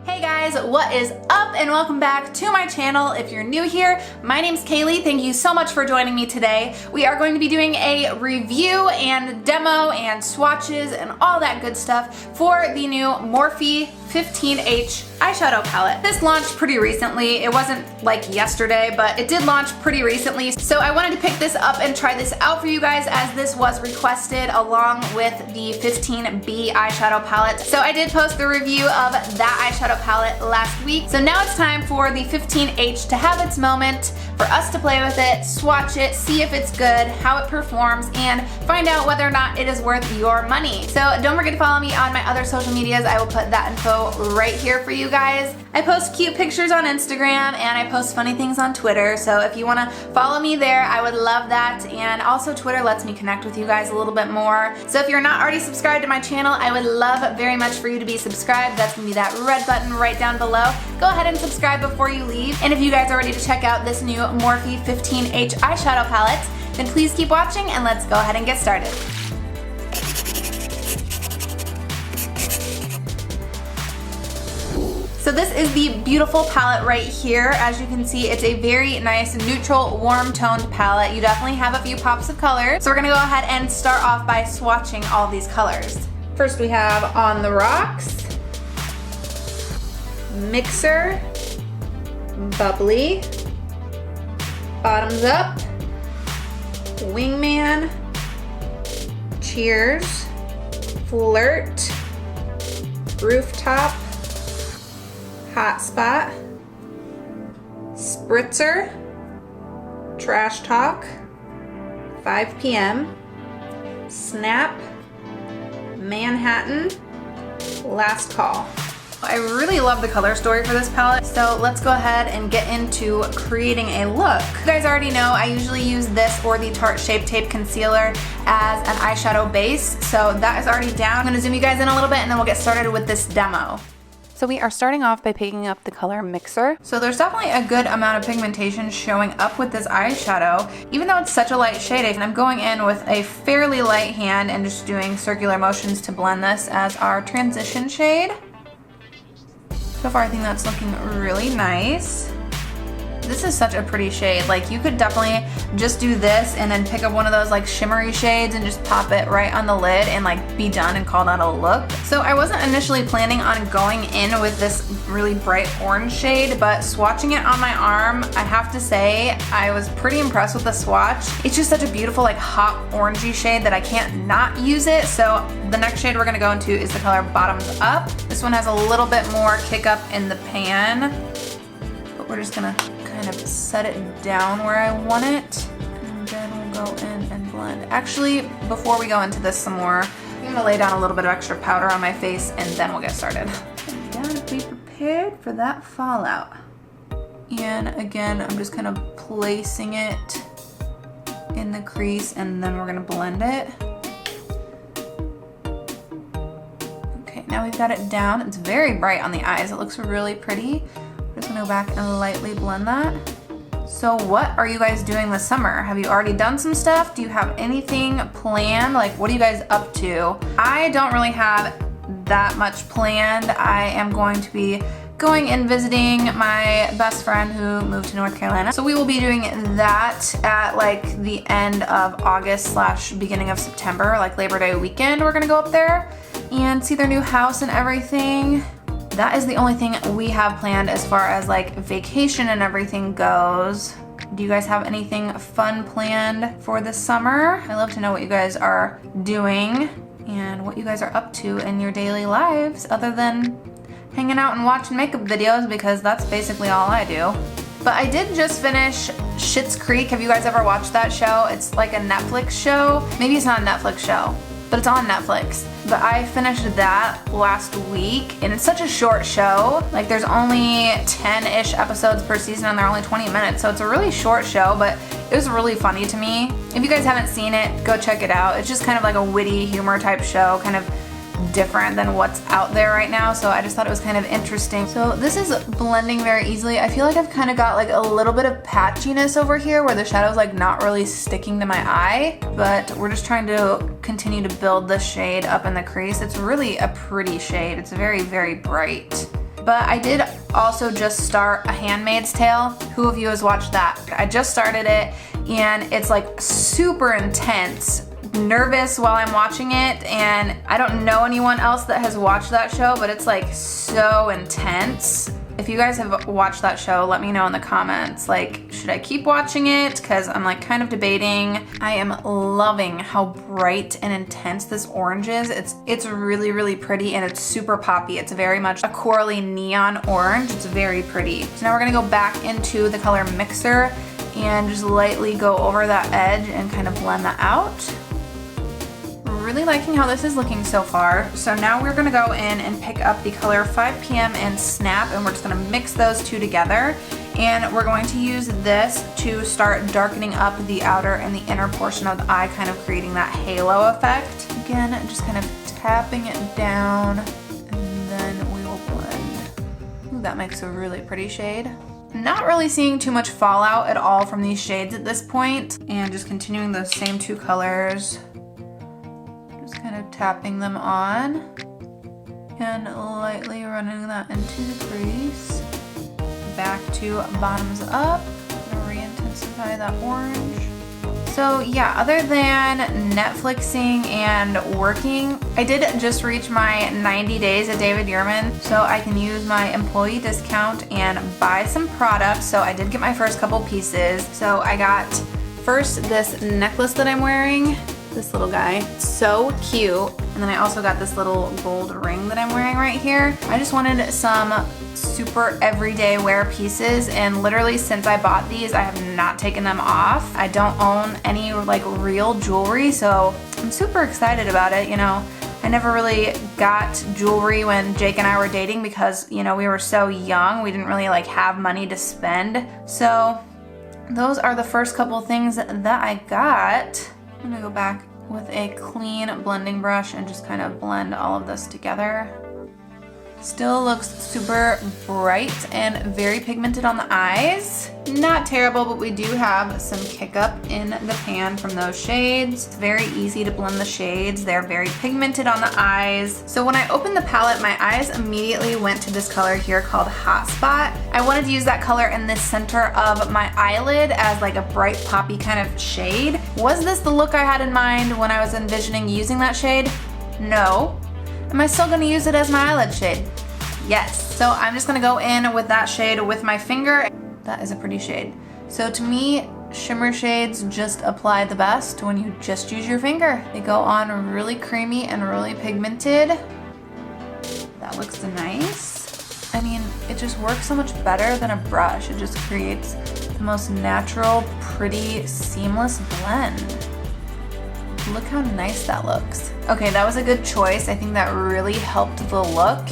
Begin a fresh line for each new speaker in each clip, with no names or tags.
Hey guys, what is up and welcome back to my channel. If you're new here, my name's Kaylee. Thank you so much for joining me today. We are going to be doing a review and demo and swatches and all that good stuff for the new Morphe 15H eyeshadow palette. This launched pretty recently. It wasn't like yesterday, but it did launch pretty recently. So I wanted to pick this up and try this out for you guys as this was requested along with the 15B eyeshadow palette. So I did post the review of that eyeshadow palette last week. So now it's time for the 15H to have its moment, for us to play with it, swatch it, see if it's good, how it performs, and find out whether or not it is worth your money. So don't forget to follow me on my other social medias. I will put that info right here for you guys. I post cute pictures on Instagram and I post funny things on Twitter, so if you want to follow me there, I would love that. And also Twitter lets me connect with you guys a little bit more. So if you're not already subscribed to my channel, I would love very much for you to be subscribed. That's gonna be that red button right down below. Go ahead and subscribe before you leave. And if you guys are ready to check out this new Morphe 15H eyeshadow palette, then please keep watching and let's go ahead and get started. So this is the beautiful palette right here. As you can see, it's a very nice neutral warm toned palette. You definitely have a few pops of color. So we're gonna go ahead and start off by swatching all these colors. First we have On the Rocks, Mixer, Bubbly, Bottoms Up, Wingman, Cheers, Flirt, Rooftop, Hotspot, Spritzer, Trash Talk, 5 p.m., Snap, Manhattan, Last Call. I really love the color story for this palette, so let's go ahead and get into creating a look. You guys already know I usually use this or the Tarte Shape Tape Concealer as an eyeshadow base, so that is already down. I'm gonna zoom you guys in a little bit and then we'll get started with this demo. So we are starting off by picking up the color Mixer. So there's definitely a good amount of pigmentation showing up with this eyeshadow, even though it's such a light shade. And I'm going in with a fairly light hand and just doing circular motions to blend this as our transition shade. So far I think that's looking really nice. This is such a pretty shade. Like you could definitely just do this and then pick up one of those like shimmery shades and just pop it right on the lid and like be done and call that a look. So I wasn't initially planning on going in with this really bright orange shade, but swatching it on my arm, I have to say I was pretty impressed with the swatch. It's just such a beautiful like hot orangey shade that I can't not use it. So the next shade we're gonna go into is the color Bottoms Up. This one has a little bit more kick up in the pan, but we're just gonna kind of set it down where I want it, and then we'll go in and blend. Actually, before we go into this some more, I'm gonna lay down a little bit of extra powder on my face and then we'll get started. And gotta be prepared for that fallout. And again, I'm just kind of placing it in the crease and then we're gonna blend it. Okay, now we've got it down. It's very bright on the eyes. It looks really pretty. I'm just gonna go back and lightly blend that. So what are you guys doing this summer? Have you already done some stuff? Do you have anything planned? Like what are you guys up to? I don't really have that much planned. I am going to be going and visiting my best friend who moved to North Carolina. So we will be doing that at like the end of August / beginning of September, like Labor Day weekend. We're gonna go up there and see their new house and everything. That is the only thing we have planned as far as like vacation and everything goes. Do you guys have anything fun planned for this summer? I love to know what you guys are doing and what you guys are up to in your daily lives other than hanging out and watching makeup videos, because that's basically all I do. But I did just finish Schitt's Creek. Have you guys ever watched that show? It's like a Netflix show. Maybe it's not a Netflix show, but it's on Netflix. But I finished that last week and it's such a short show. Like there's only 10-ish episodes per season and they're only 20 minutes. So it's a really short show, but it was really funny to me. If you guys haven't seen it, go check it out. It's just kind of like a witty humor type show, kind of different than what's out there right now, so I just thought it was kind of interesting. So this is blending very easily. I feel like I've kind of got like a little bit of patchiness over here where the shadow's like not really sticking to my eye, but we're just trying to continue to build the shade up in the crease. It's really a pretty shade. It's very, very bright. But I did also just start A Handmaid's Tale. Who of you has watched that? I just started it and it's like super intense. Nervous while I'm watching it, and I don't know anyone else that has watched that show, but it's like so intense. If you guys have watched that show, let me know in the comments. Like, should I keep watching it? Because I'm like kind of debating. I am loving how bright and intense this orange is. It's really, really pretty, and it's super poppy. It's very much a corally neon orange. It's very pretty. So now we're gonna go back into the color mixer and just lightly go over that edge and kind of blend that out. Really liking how this is looking so far. So now we're gonna go in and pick up the color 5 p.m. and Snap, and we're just gonna mix those two together. And we're going to use this to start darkening up the outer and the inner portion of the eye, kind of creating that halo effect. Again, just kind of tapping it down, and then we will blend. Ooh, that makes a really pretty shade. Not really seeing too much fallout at all from these shades at this point, and just continuing those same two colors. Just kind of tapping them on and lightly running that into the crease. Back to bottoms up, re-intensify that orange. So yeah, other than Netflixing and working, I did just reach my 90 days at David Yurman, so I can use my employee discount and buy some products. So I did get my first couple pieces. So I got first this necklace that I'm wearing. This little guy, so cute. And then I also got this little gold ring that I'm wearing right here. I just wanted some super everyday wear pieces, and literally since I bought these, I have not taken them off. I don't own any like real jewelry, so I'm super excited about it. You know, I never really got jewelry when Jake and I were dating because, you know, we were so young. We didn't really like have money to spend. So those are the first couple things that I got. I'm gonna go back with a clean blending brush and just kind of blend all of this together. Still looks super bright and very pigmented on the eyes. Not terrible, but we do have some kick up in the pan from those shades. It's very easy to blend the shades. They're very pigmented on the eyes. So when I opened the palette, my eyes immediately went to this color here called Hot Spot. I wanted to use that color in the center of my eyelid as like a bright poppy kind of shade. Was this the look I had in mind when I was envisioning using that shade? No. Am I still gonna use it as my eyelid shade? Yes. So I'm just gonna go in with that shade with my finger. That is a pretty shade. So to me, shimmer shades just apply the best when you just use your finger. They go on really creamy and really pigmented. That looks nice. I mean, it just works so much better than a brush. It just creates the most natural, pretty, seamless blend. Look how nice that looks. Okay, that was a good choice. I think that really helped the look.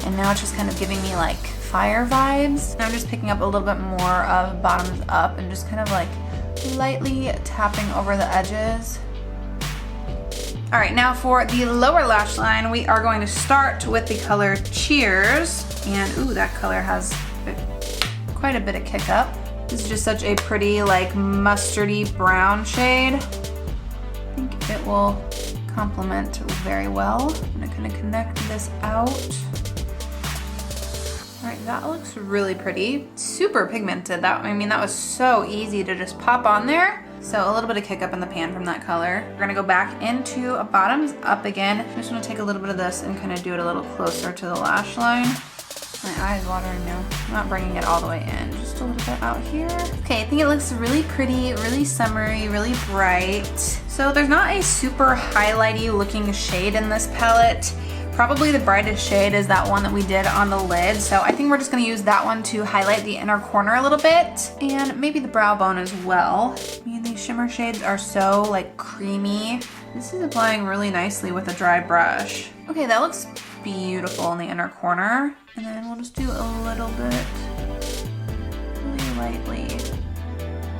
And now it's just kind of giving me like fire vibes. Now I'm just picking up a little bit more of bottoms up and just kind of like lightly tapping over the edges. All right, now for the lower lash line, we are going to start with the color Cheers. And ooh, that color has quite a bit of kick up. This is just such a pretty like mustardy brown shade. I think it will complement very well. I'm gonna connect this out. All right, that looks really pretty. Super pigmented. I mean, that was so easy to just pop on there. So a little bit of kick up in the pan from that color. We're gonna go back into a bottoms up again. I'm just gonna take a little bit of this and kind of do it a little closer to the lash line. My eye's watering now. I'm not bringing it all the way in, just a little bit out here. Okay, I think it looks really pretty, really summery, really bright. So there's not a super highlighty looking shade in this palette. Probably the brightest shade is that one that we did on the lid. So I think we're just gonna use that one to highlight the inner corner a little bit and maybe the brow bone as well. I mean, these shimmer shades are so like creamy. This is applying really nicely with a dry brush. Okay, that looks beautiful in the inner corner. And then we'll just do a little bit, really lightly.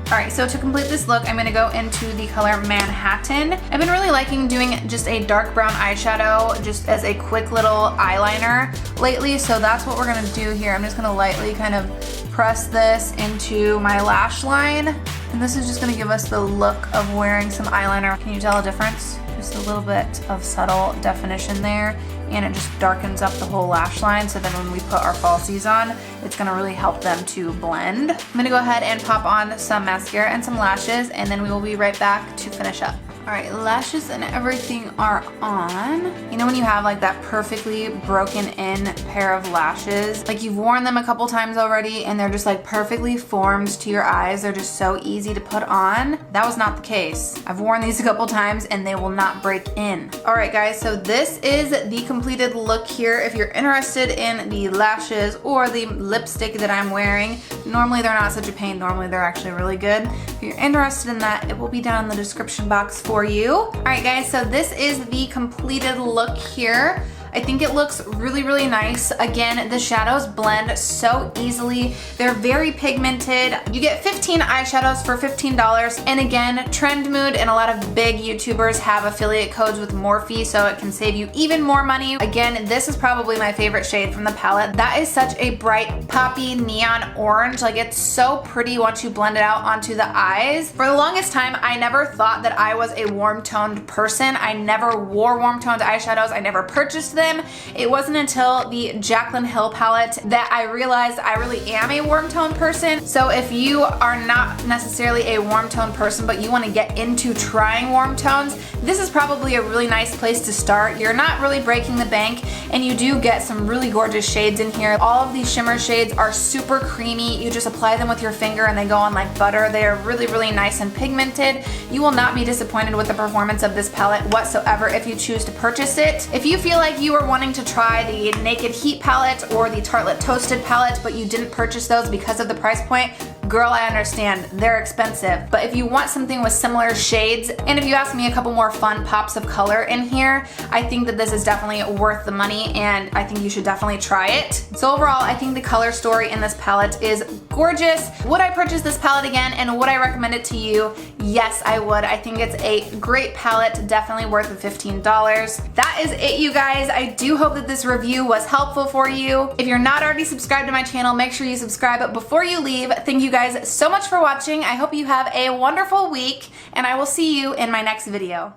All right, so to complete this look, I'm gonna go into the color Manhattan. I've been really liking doing just a dark brown eyeshadow just as a quick little eyeliner lately, so that's what we're gonna do here. I'm just gonna lightly kind of press this into my lash line, and this is just gonna give us the look of wearing some eyeliner. Can you tell a difference? Just a little bit of subtle definition there. and it just darkens up the whole lash line, so then when we put our falsies on, it's gonna really help them to blend. I'm gonna go ahead and pop on some mascara and some lashes, and then we will be right back to finish up. All right, lashes and everything are on. You know when you have like that perfectly broken in pair of lashes? Like you've worn them a couple times already and they're just like perfectly formed to your eyes. They're just so easy to put on. That was not the case. I've worn these a couple times and they will not break in. All right guys, so this is the completed look here. If you're interested in the lashes or the lipstick that I'm wearing, normally they're not such a pain. Normally they're actually really good. If you're interested in that, it will be down in the description box for you. All right guys, so this is the completed look here. I think it looks really, really nice. Again, the shadows blend so easily. They're very pigmented. You get 15 eyeshadows for $15. And again, Trend Mood and a lot of big YouTubers have affiliate codes with Morphe, so it can save you even more money. Again, this is probably my favorite shade from the palette. That is such a bright, poppy neon orange. Like it's so pretty once you blend it out onto the eyes. For the longest time, I never thought that I was a warm toned person. I never wore warm toned eyeshadows. I never purchased them. It wasn't until the Jaclyn Hill palette that I realized I really am a warm tone person. So if you are not necessarily a warm tone person, but you want to get into trying warm tones, this is probably a really nice place to start. You're not really breaking the bank, and you do get some really gorgeous shades in here. All of these shimmer shades are super creamy. You just apply them with your finger and they go on like butter. They are really, really nice and pigmented. You will not be disappointed with the performance of this palette whatsoever if you choose to purchase it. If you feel like you are wanting to try the Naked Heat palette or the Tartelette Toasted palette, but you didn't purchase those because of the price point, girl, I understand. They're expensive. But if you want something with similar shades, and if you ask me a couple more fun pops of color in here, I think that this is definitely worth the money, and I think you should definitely try it. So overall, I think the color story in this palette is gorgeous. Would I purchase this palette again, and would I recommend it to you? Yes, I would. I think it's a great palette, definitely worth the $15. That is it, you guys. I do hope that this review was helpful for you. If you're not already subscribed to my channel, make sure you subscribe before you leave. Thank you guys so much for watching. I hope you have a wonderful week, and I will see you in my next video.